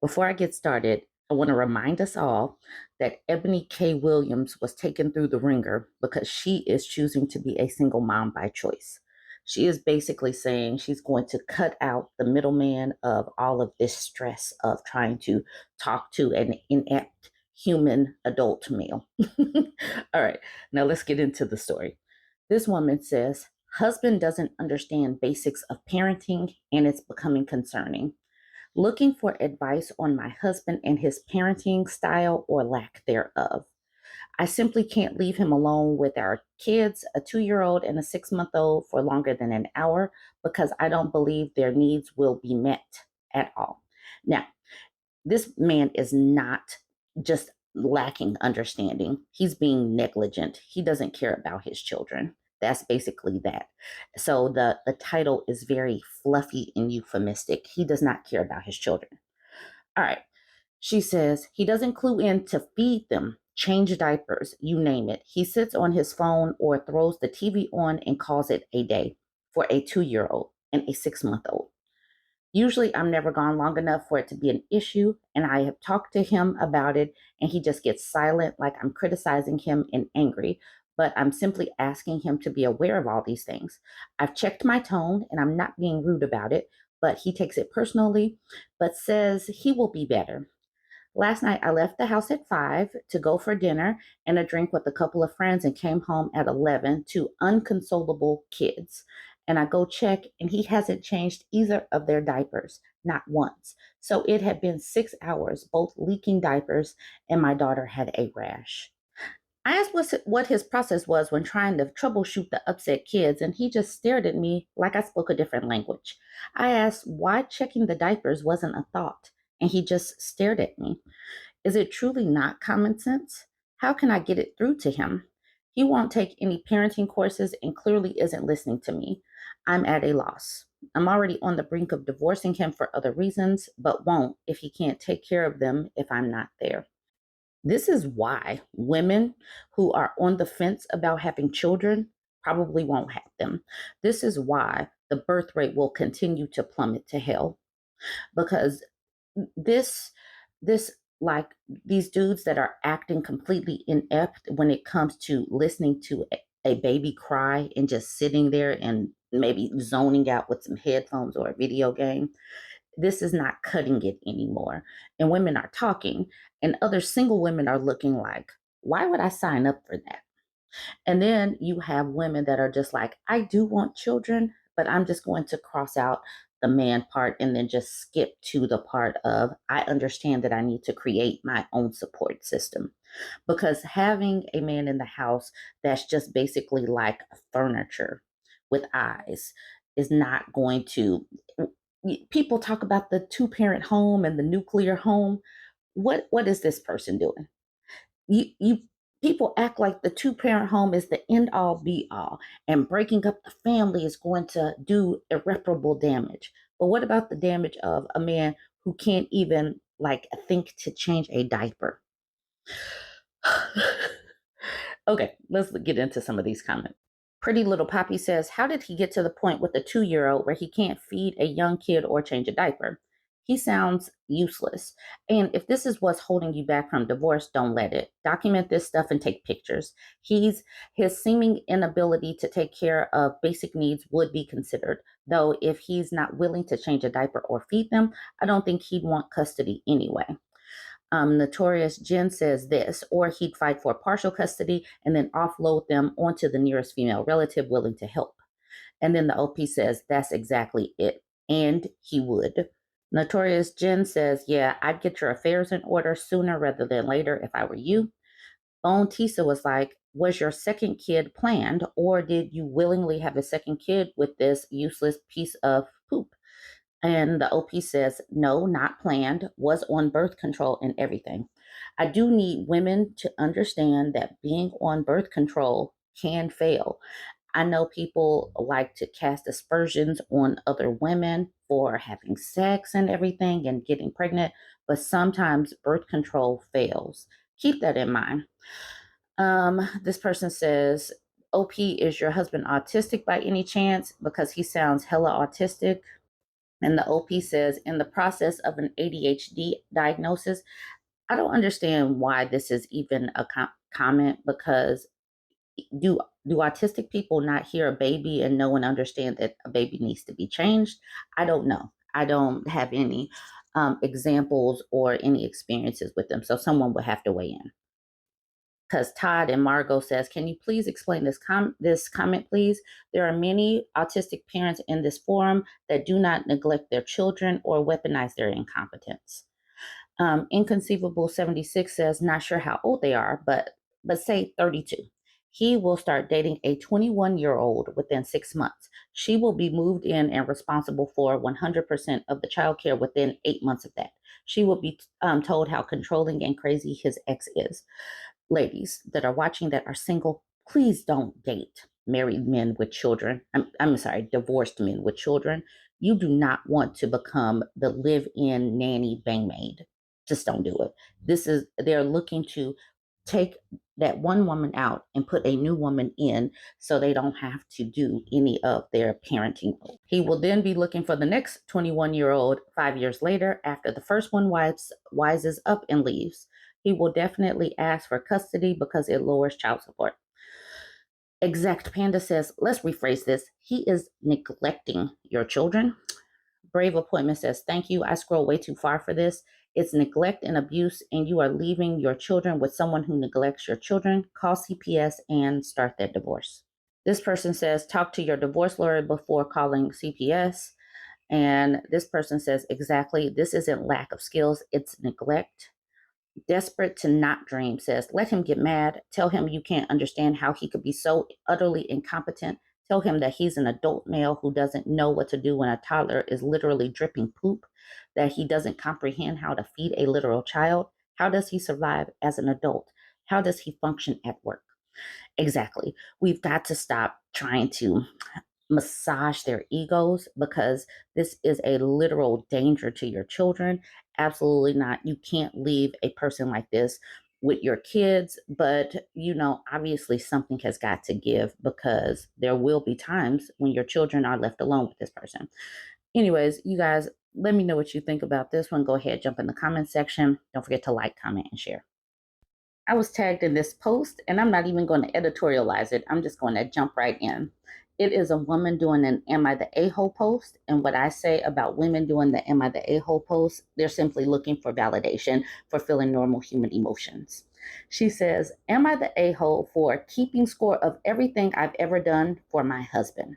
Before I get started, I want to remind us all that Ebony K. Williams was taken through the ringer because she is choosing to be a single mom by choice. She is basically saying she's going to cut out the middleman of all of this stress of trying to talk to an inept human adult male. All right, now let's get into the story. This woman says, husband doesn't understand basics of parenting and it's becoming concerning. Looking for advice on my husband and his parenting style or lack thereof. I simply can't leave him alone with our kids, a 2-year-old and a 6-month-old, for longer than an hour because I don't believe their needs will be met at all. Now, this man is not just lacking understanding, he's being negligent. He doesn't care about his children. That's basically that. So the title is very fluffy and euphemistic. He does not care about his children. All right. She says he doesn't clue in to feed them, change diapers, you name it. He sits on his phone or throws the TV on and calls it a day for a 2-year-old and a 6-month-old. Usually, I'm never gone long enough for it to be an issue, and I have talked to him about it, and he just gets silent, like I'm criticizing him and angry. But I'm simply asking him to be aware of all these things. I've checked my tone, and I'm not being rude about it, but he takes it personally, but says he will be better. Last night, I left the house at 5 to go for dinner and a drink with a couple of friends and came home at 11 to unconsolable kids. And I go check, and he hasn't changed either of their diapers, not once. So it had been 6 hours, both leaking diapers, and my daughter had a rash. I asked what his process was when trying to troubleshoot the upset kids, and he just stared at me like I spoke a different language. I asked why checking the diapers wasn't a thought, and he just stared at me. Is it truly not common sense? How can I get it through to him? He won't take any parenting courses and clearly isn't listening to me. I'm at a loss. I'm already on the brink of divorcing him for other reasons, but won't if he can't take care of them if I'm not there. This is why women who are on the fence about having children probably won't have them. This is why the birth rate will continue to plummet to hell because this this like these dudes that are acting completely inept when it comes to listening to a baby cry and just sitting there and maybe zoning out with some headphones or a video game, this is not cutting it anymore. And women are talking, and other single women are looking like, why would I sign up for that? And then you have women that are just like, I do want children, but I'm just going to cross out the man part and then just skip to the part of, I understand that I need to create my own support system. Because having a man in the house that's just basically like furniture with eyes is not going to. People talk about the two-parent home and the nuclear home. What is this person doing? You people act like the two-parent home is the end all be all and breaking up the family is going to do irreparable damage. But what about the damage of a man who can't even like think to change a diaper? Okay, let's get into some of these comments. Pretty Little Poppy says, how did he get to the point with the 2-year-old where he can't feed a young kid or change a diaper? He sounds useless. And if this is what's holding you back from divorce, don't let it. Document this stuff and take pictures. His seeming inability to take care of basic needs would be considered. Though if he's not willing to change a diaper or feed them, I don't think he'd want custody anyway. Notorious Jen says this, or he'd fight for partial custody and then offload them onto the nearest female relative willing to help. And then the OP says that's exactly it. And he would. Notorious Jen says, yeah, I'd get your affairs in order sooner rather than later if I were you. Bone Tisa was like, was your second kid planned, or did you willingly have a second kid with this useless piece of poop? And the OP says, no, not planned, was on birth control and everything. I do need women to understand that being on birth control can fail. I know people like to cast aspersions on other women for having sex and everything and getting pregnant, but sometimes birth control fails. Keep that in mind. This person says, OP, is your husband autistic by any chance? Because he sounds hella autistic. And the OP says, in the process of an ADHD diagnosis, I don't understand why this is even a comment, because do autistic people not hear a baby and know and understand that a baby needs to be changed? I don't know. I don't have any examples or any experiences with them, so someone would have to weigh in. Because Todd and Margot says, can you please explain this comment, please? There are many autistic parents in this forum that do not neglect their children or weaponize their incompetence. Inconceivable 76 says, not sure how old they are, but say 32. He will start dating a 21-year-old within 6 months. She will be moved in and responsible for 100% of the child care within 8 months of that. She will be told how controlling and crazy his ex is. Ladies that are watching that are single, please don't date married men with children. I'm sorry, divorced men with children. You do not want to become the live-in nanny bangmaid. Just don't do it. They're looking to take that one woman out and put a new woman in so they don't have to do any of their parenting. He will then be looking for the next 21-year-old 5 years later after the first one wises up and leaves. He will definitely ask for custody because it lowers child support. Exact Panda says, let's rephrase this. He is neglecting your children. Brave Appointment says, thank you. I scroll way too far for this. It's neglect and abuse, and you are leaving your children with someone who neglects your children. Call CPS and start that divorce. This person says, talk to your divorce lawyer before calling CPS. And this person says, exactly. This isn't lack of skills, it's neglect. Desperate to not dream says, let him get mad. Tell him you can't understand how he could be so utterly incompetent. Tell him that he's an adult male who doesn't know what to do when a toddler is literally dripping poop, that he doesn't comprehend how to feed a literal child. How does he survive as an adult? How does he function at work? Exactly. We've got to stop trying to massage their egos, because this is a literal danger to your children. Absolutely not. You can't leave a person like this with your kids, but obviously something has got to give, because there will be times when your children are left alone with this person. Anyways, you guys, let me know what you think about this one. Go ahead, jump in the comment section. Don't forget to like, comment, and share. I was tagged in this post, and I'm not even going to editorialize it. I'm just going to jump right in. It is a woman doing an Am I the A-hole post. And what I say about women doing the Am I the A-hole post, they're simply looking for validation for feeling normal human emotions. She says, am I the a-hole for keeping score of everything I've ever done for my husband?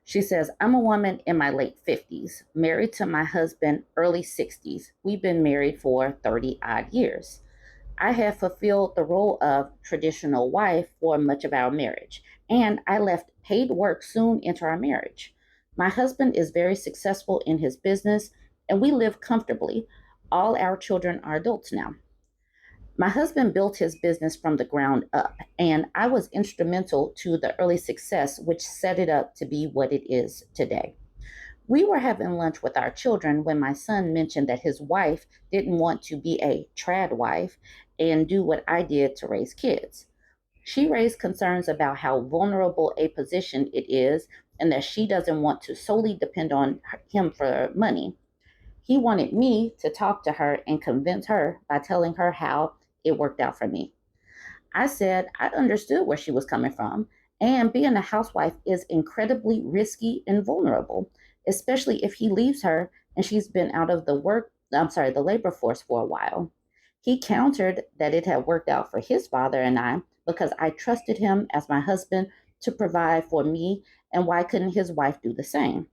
She says, I'm a woman in my late 50s, married to my husband early 60s. We've been married for 30 odd years. I have fulfilled the role of traditional wife for much of our marriage, and I left paid work soon into our marriage. My husband is very successful in his business, and we live comfortably. All our children are adults now. My husband built his business from the ground up, and I was instrumental to the early success, which set it up to be what it is today. We were having lunch with our children when my son mentioned that his wife didn't want to be a trad wife and do what I did to raise kids. She raised concerns about how vulnerable a position it is and that she doesn't want to solely depend on him for money. He wanted me to talk to her and convince her by telling her how it worked out for me. I said I understood where she was coming from, and being a housewife is incredibly risky and vulnerable, especially if he leaves her and she's been out of the labor force for a while. He countered that it had worked out for his father and I because I trusted him as my husband to provide for me, and why couldn't his wife do the same?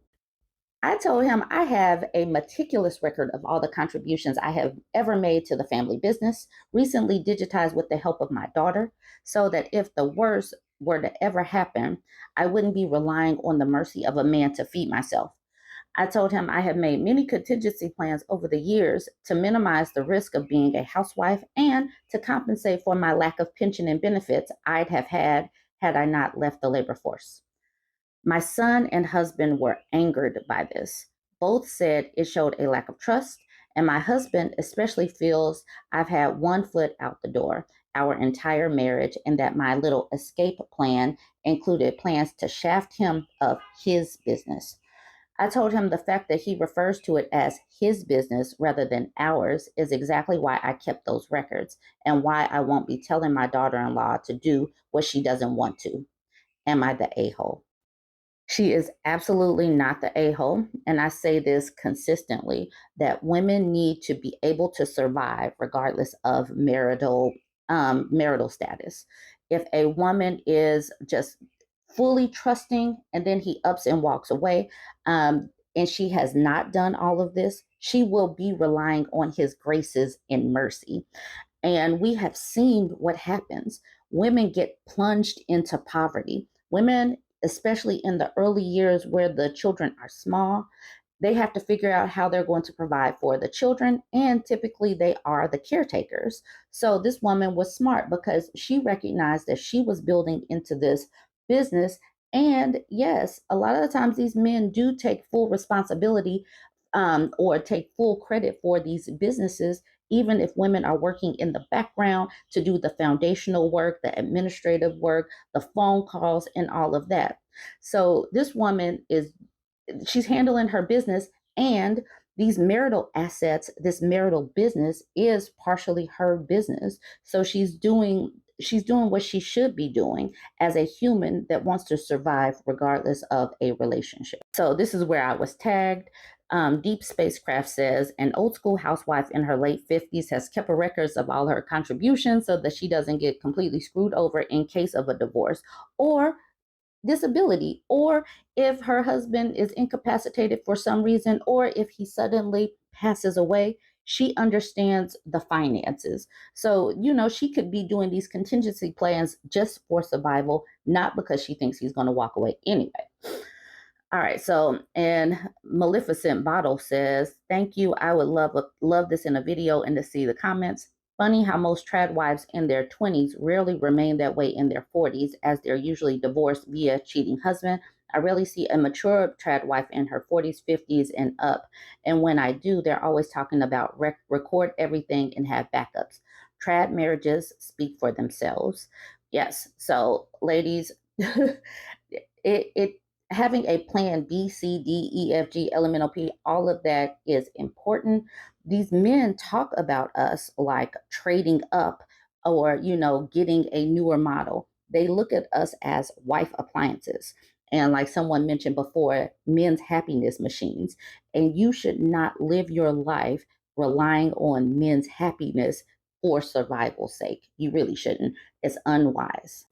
I told him I have a meticulous record of all the contributions I have ever made to the family business, recently digitized with the help of my daughter, so that if the worst were to ever happen, I wouldn't be relying on the mercy of a man to feed myself. I told him I have made many contingency plans over the years to minimize the risk of being a housewife and to compensate for my lack of pension and benefits I'd have had I not left the labor force. My son and husband were angered by this. Both said it showed a lack of trust, and my husband especially feels I've had one foot out the door our entire marriage, and that my little escape plan included plans to shaft him of his business. I told him the fact that he refers to it as his business rather than ours is exactly why I kept those records and why I won't be telling my daughter in law to do what she doesn't want to. Am I the a hole? She is absolutely not the a hole. And I say this consistently that women need to be able to survive regardless of marital status. If a woman is just fully trusting and then he ups and walks away, and she has not done all of this, she will be relying on his graces and mercy. And we have seen what happens. Women get plunged into poverty. Women, especially in the early years where the children are small, they have to figure out how they're going to provide for the children, and typically they are the caretakers. So this woman was smart because she recognized that she was building into this business. And yes, a lot of the times these men do take full responsibility, or take full credit for these businesses, even if women are working in the background to do the foundational work, the administrative work, the phone calls, and all of that. So this woman is, she's handling her business, and these marital assets, this marital business is partially her business. So she's doing what she should be doing as a human that wants to survive regardless of a relationship. So this is where I was tagged. Deep Spacecraft says an old school housewife in her late 50s has kept a records of all her contributions so that she doesn't get completely screwed over in case of a divorce or disability, or if her husband is incapacitated for some reason, or if he suddenly passes away. She understands the finances. So, she could be doing these contingency plans just for survival, not because she thinks he's going to walk away anyway. All right, so and Maleficent Bottle says, "Thank you. I would love this in a video and to see the comments. Funny how most trad wives in their 20s rarely remain that way in their 40s, as they're usually divorced via cheating husband. I rarely see a mature trad wife in her 40s, 50s, and up. And when I do, they're always talking about record everything and have backups. Trad marriages speak for themselves." Yes. So, ladies, it having a plan B, C, D, E, F, G, elemental P, all of that is important. These men talk about us like trading up or, getting a newer model. They look at us as wife appliances. And like someone mentioned before, men's happiness machines. And you should not live your life relying on men's happiness for survival's sake. You really shouldn't. It's unwise.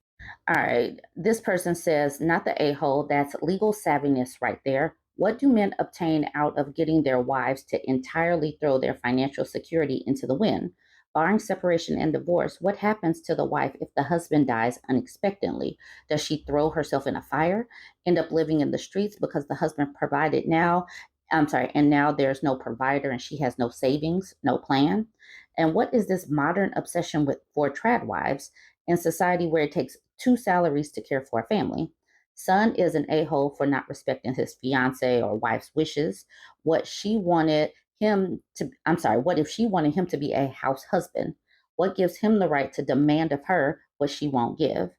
All right. This person says, not the a hole, that's legal savviness right there. What do men obtain out of getting their wives to entirely throw their financial security into the wind? Barring separation and divorce, what happens to the wife if the husband dies unexpectedly? Does she throw herself in a fire, end up living in the streets because the husband provided now? I'm sorry, and now there's no provider and she has no savings, no plan? And what is this modern obsession with for trad wives in society where it takes two salaries to care for a family? Son is an a-hole for not respecting his fiance or wife's wishes. What if she wanted him to be a house husband? What gives him the right to demand of her what she won't give?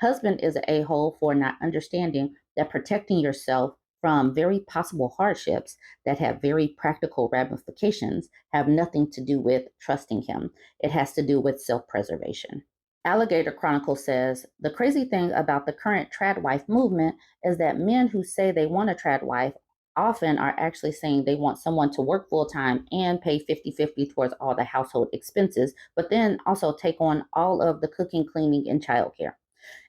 Husband is an a-hole for not understanding that protecting yourself from very possible hardships that have very practical ramifications have nothing to do with trusting him. It has to do with self-preservation. Alligator Chronicle says, the crazy thing about the current trad wife movement is that men who say they want a trad wife often are actually saying they want someone to work full time and pay 50-50 towards all the household expenses, but then also take on all of the cooking, cleaning, and childcare.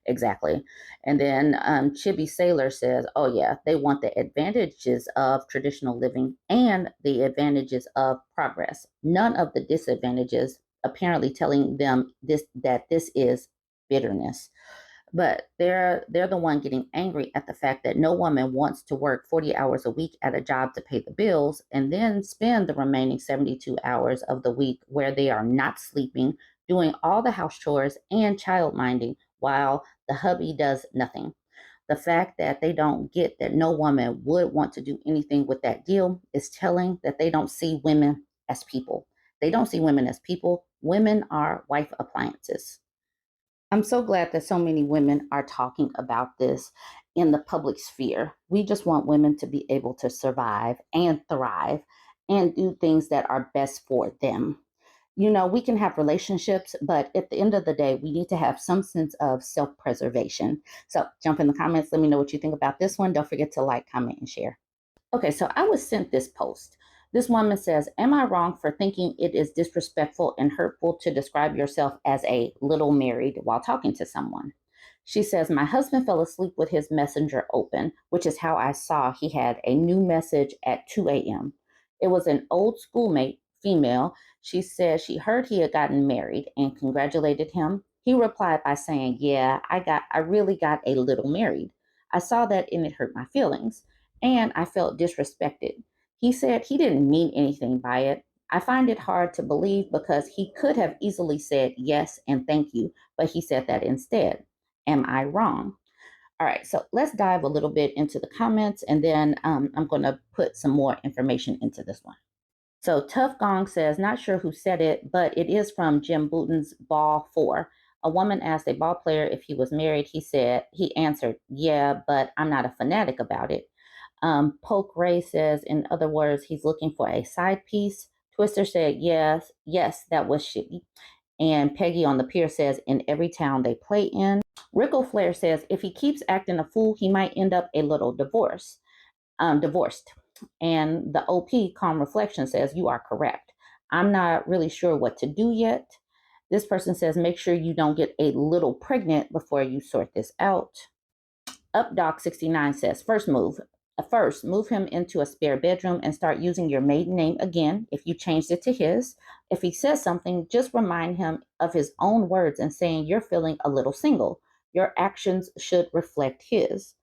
Exactly. And then Chibi Sailor says, oh, yeah, they want the advantages of traditional living and the advantages of progress. None of the disadvantages, apparently telling them this is bitterness. But they're the one getting angry at the fact that no woman wants to work 40 hours a week at a job to pay the bills and then spend the remaining 72 hours of the week where they are not sleeping, doing all the house chores and child minding while the hubby does nothing. The fact that they don't get that no woman would want to do anything with that deal is telling that they don't see women as people. They don't see women as people. Women are wife appliances. I'm so glad that so many women are talking about this. in the public sphere. We just want women to be able to survive and thrive and do things that are best for them. We can have relationships, but at the end of the day, we need to have some sense of self preservation. So jump in the comments. Let me know what you think about this one. Don't forget to like, comment, and share. Okay, so I was sent this post. This woman says, am I wrong for thinking it is disrespectful and hurtful to describe yourself as a little married while talking to someone? She says, my husband fell asleep with his messenger open, which is how I saw he had a new message at 2 a.m. It was an old schoolmate, female. She said she heard he had gotten married and congratulated him. He replied by saying, yeah, I really got a little married. I saw that and it hurt my feelings and I felt disrespected. He said he didn't mean anything by it. I find it hard to believe because he could have easily said yes and thank you, but he said that instead. Am I wrong? All right, so let's dive a little bit into the comments and then I'm going to put some more information into this one. So Tough Gong says, not sure who said it, but it is from Jim Bouton's Ball 4. A woman asked a ball player if he was married. He answered, yeah, but I'm not a fanatic about it. Poke Ray says, in other words, he's looking for a side piece. Twister said, yes, that was shitty. And Peggy on the pier says, in every town they play in. Rickle Flair says, if he keeps acting a fool, he might end up a little divorced. And the OP Calm Reflection says, you are correct. I'm not really sure what to do yet. This person says, make sure you don't get a little pregnant before you sort this out. UpDoc69 says, First, move him into a spare bedroom and start using your maiden name again if you changed it to his. If he says something, just remind him of his own words and saying you're feeling a little single. Your actions should reflect his.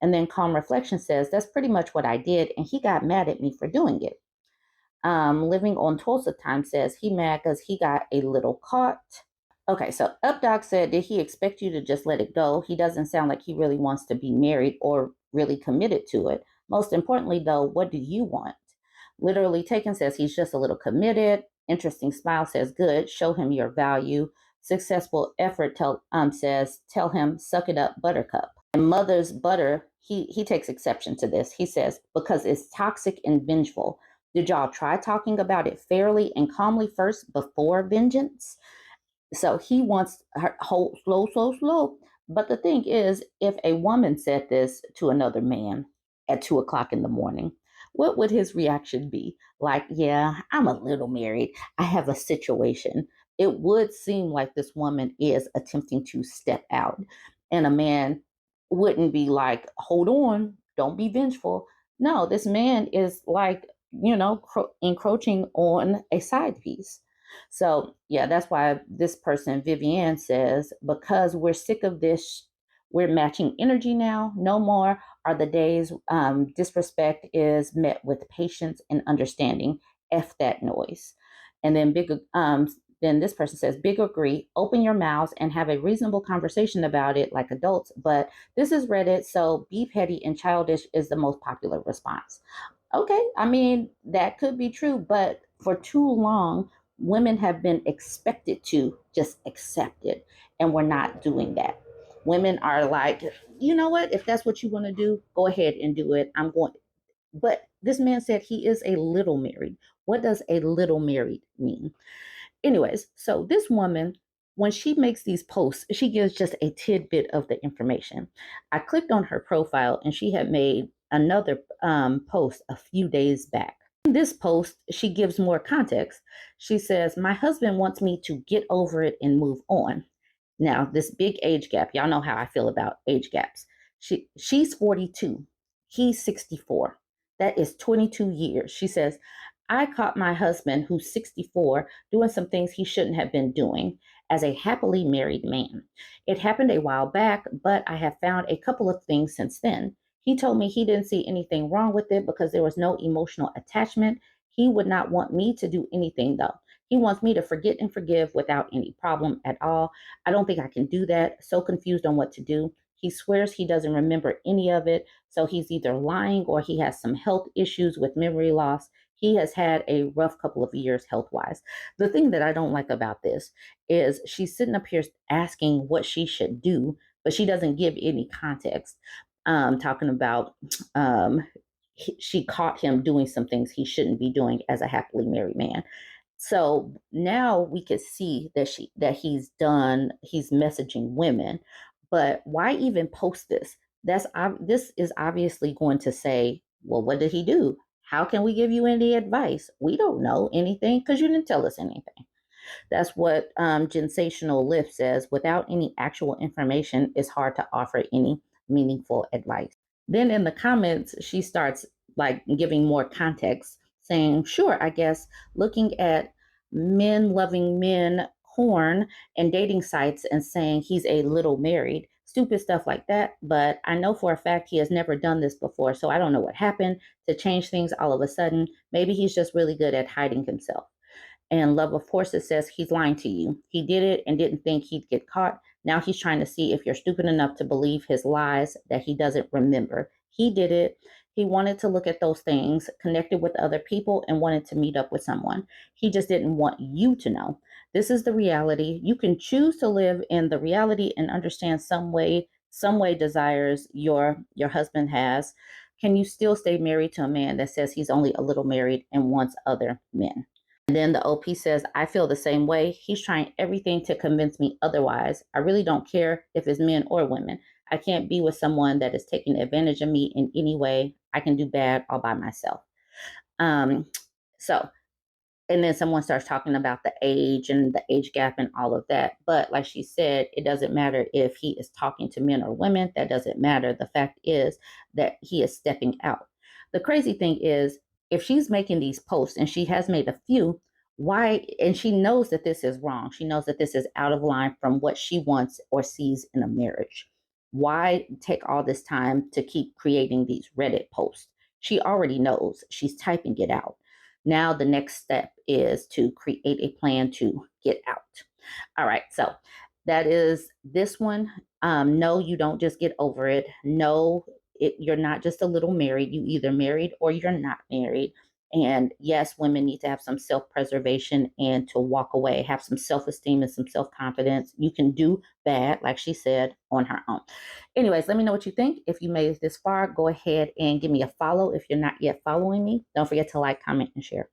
And then Calm Reflection says, that's pretty much what I did, and he got mad at me for doing it. Living on Tulsa Time says, he mad because he got a little caught. Okay, so UpDoc said, did he expect you to just let it go? He doesn't sound like he really wants to be married or really committed to it. Most importantly, though, what do you want? Literally Taken says he's just a little committed. Interesting Smile says, good, show him your value. Successful Effort says, tell him, suck it up, buttercup. And Mother's Butter, he takes exception to this. He says, because it's toxic and vengeful. Did y'all try talking about it fairly and calmly first before vengeance? So he wants her hold slow, slow, slow. But the thing is, if a woman said this to another man at 2 o'clock in the morning, what would his reaction be? Like, yeah, I'm a little married. I have a situation. It would seem like this woman is attempting to step out, and a man wouldn't be like, hold on, don't be vengeful. No, this man is like, encroaching on a side piece. So, yeah, that's why this person, Vivian, says, because we're sick of this, we're matching energy now. No more are the days disrespect is met with patience and understanding. F that noise. And then this person says, big agree, open your mouths and have a reasonable conversation about it like adults. But this is Reddit, so be petty and childish is the most popular response. Okay, I mean, that could be true, but for too long, women have been expected to just accept it, and we're not doing that. Women are like, you know what? If that's what you want to do, go ahead and do it. I'm going. But this man said he is a little married. What does a little married mean? Anyways, so this woman, when she makes these posts, she gives just a tidbit of the information. I clicked on her profile and she had made another post a few days back. In this post, she gives more context. She says, my husband wants me to get over it and move on. Now, this big age gap, y'all know how I feel about age gaps. She's 42. He's 64. That is 22 years. She says, I caught my husband, who's 64, doing some things he shouldn't have been doing as a happily married man. It happened a while back, but I have found a couple of things since then. He told me he didn't see anything wrong with it because there was no emotional attachment. He would not want me to do anything, though. He wants me to forget and forgive without any problem at all. I don't think I can do that. So confused on what to do. He swears he doesn't remember any of it. So he's either lying or he has some health issues with memory loss. He has had a rough couple of years health wise. The thing that I don't like about this is she's sitting up here asking what she should do, but she doesn't give any context. talking about she caught him doing some things he shouldn't be doing as a happily married man. So now we could see that he's messaging women, but why even post this? This is obviously going to say, well, what did he do? How can we give you any advice? We don't know anything because you didn't tell us anything. That's what Gensational Lift says. Without any actual information, it's hard to offer any meaningful advice. Then in the comments, she starts like giving more context, saying, sure, I guess looking at men loving men porn and dating sites and saying he's a little married, stupid stuff like that. But I know for a fact he has never done this before. So I don't know what happened to change things all of a sudden. Maybe he's just really good at hiding himself. And Love of Forces says he's lying to you. He did it and didn't think he'd get caught. Now he's trying to see if you're stupid enough to believe his lies that he doesn't remember. He did it. He wanted to look at those things, connected with other people, and wanted to meet up with someone. He just didn't want you to know. This is the reality. You can choose to live in the reality and understand some way desires your husband has. Can you still stay married to a man that says he's only a little married and wants other men? And then the OP says, I feel the same way. He's trying everything to convince me otherwise. I really don't care if it's men or women. I can't be with someone that is taking advantage of me in any way. I can do bad all by myself. Um, so and then someone starts talking about the age and the age gap and all of that. But like she said, it doesn't matter if he is talking to men or women. That doesn't matter. The fact is that he is stepping out. The crazy thing is, if she's making these posts and she has made a few, why? And she knows that this is wrong. She knows that this is out of line from what she wants or sees in a marriage. Why take all this time to keep creating these Reddit posts? She already knows. She's typing it out. Now the next step is to create a plan to get out. All right, so that is this one. No, you don't just get over it. No, you're not just a little married. You either married or you're not married. And yes, women need to have some self preservation and to walk away, have some self esteem and some self confidence. You can do bad, like she said, on her own. Anyways, let me know what you think. If you made it this far, go ahead and give me a follow if you're not yet following me. Don't forget to like, comment, and share.